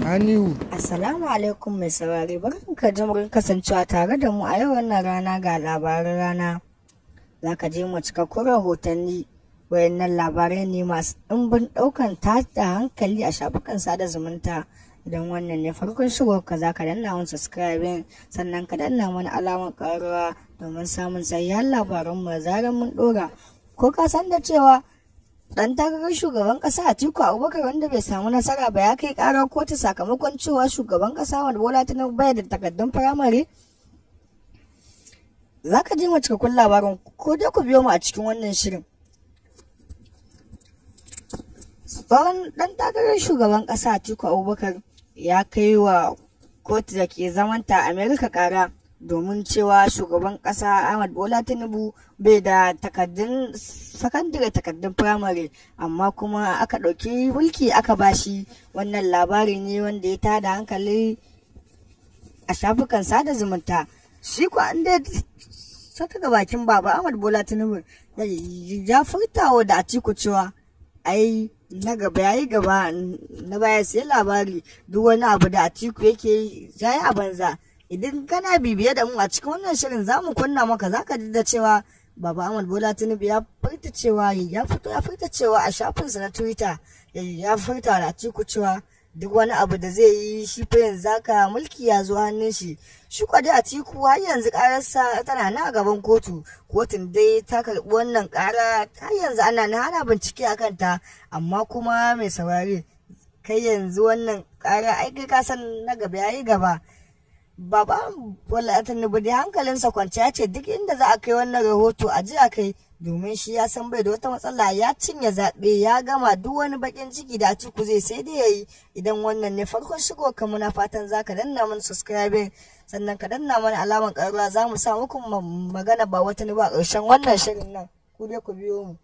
Anihu. Assalamu alaikum mai saurari, barkanka da murin kasancewa tare da mu a yau wannan rana ga labaran rana. Za ka je mu cikakkun rahotanni, wayannan labarai ne masu ɗimbin ɗaukan tada hankali a shafukan sada zumunta. Idan wannan ne farkon shigo ka za ka danna mun subscribing, sannan ka danna mana alamar ƙararrawa domin samun sahihan labaran mu da zarar mun ɗora. Ko ka san da cewa dan takarar shugaban kasa Atiku Abubakar wanda bai samu nasara ba ya kai karar kotu sakamakon cewa shugaban kasa wanda Bola Tinubu bai da takardun firamare? Za ka ji mu cikakkun labarin, ko dai ku biyo mu a cikin wannan shirin. Tsohon dan takarar shugaban kasa Atiku Abubakar ya kai wa kotu da ke zamanta Amerika kara domin cewa shugaban kasa Ahmad Bola Tinubu bai da takardun sakandare, takardun firamare, amma kuma aka ɗauki mulki aka bashi. Wannan labari ne wanda ya tada hankali a shafukan sada zumunta. Shi ko an da saka ga bakin baba Ahmad Bola Tinubu ya furtawa da Atiku cewa ai na gaba yayi gaba, na baya sai labari, duk wani abu da Atiku yake yi yayi a banza. Idan kana bibiye da mu a cikin wannan shirin za mu kunna maka, za ka ji da cewa baba Ahmad Bola Tinubu ya furta cewa a shafinsa na Twitter ya furta da Atiku cewa duk wani abu da zai yi shi fa yanzu haka mulki ya zo hannun shi. Shi kwa dai Atiku har yanzu kararsa tana na gaban kotu, kotun dai ta karɓi wannan kara, har yanzu ana bincike akan ta. Amma kuma mai saurare, kai yanzu wannan kara ai kai ka san na gaba yayi gaba. Baba Bola Tinubu dai hankalinsa kwance ya ce duk inda za a kai wannan rahoto a ji a kai, domin shi ya san bai da wata matsala, ya cinye zaɓe ya gama, duk wani bakin ciki da Atiku zai sai dai yayi. Idan wannan ne farkon shigo ka, muna fatan za ka danna mana subscribing, sannan ka danna mana alamar ƙararrawa, za mu sa muku magana ba wata ne ba ƙarshen wannan shirin nan. Ku dai ku biyo mu.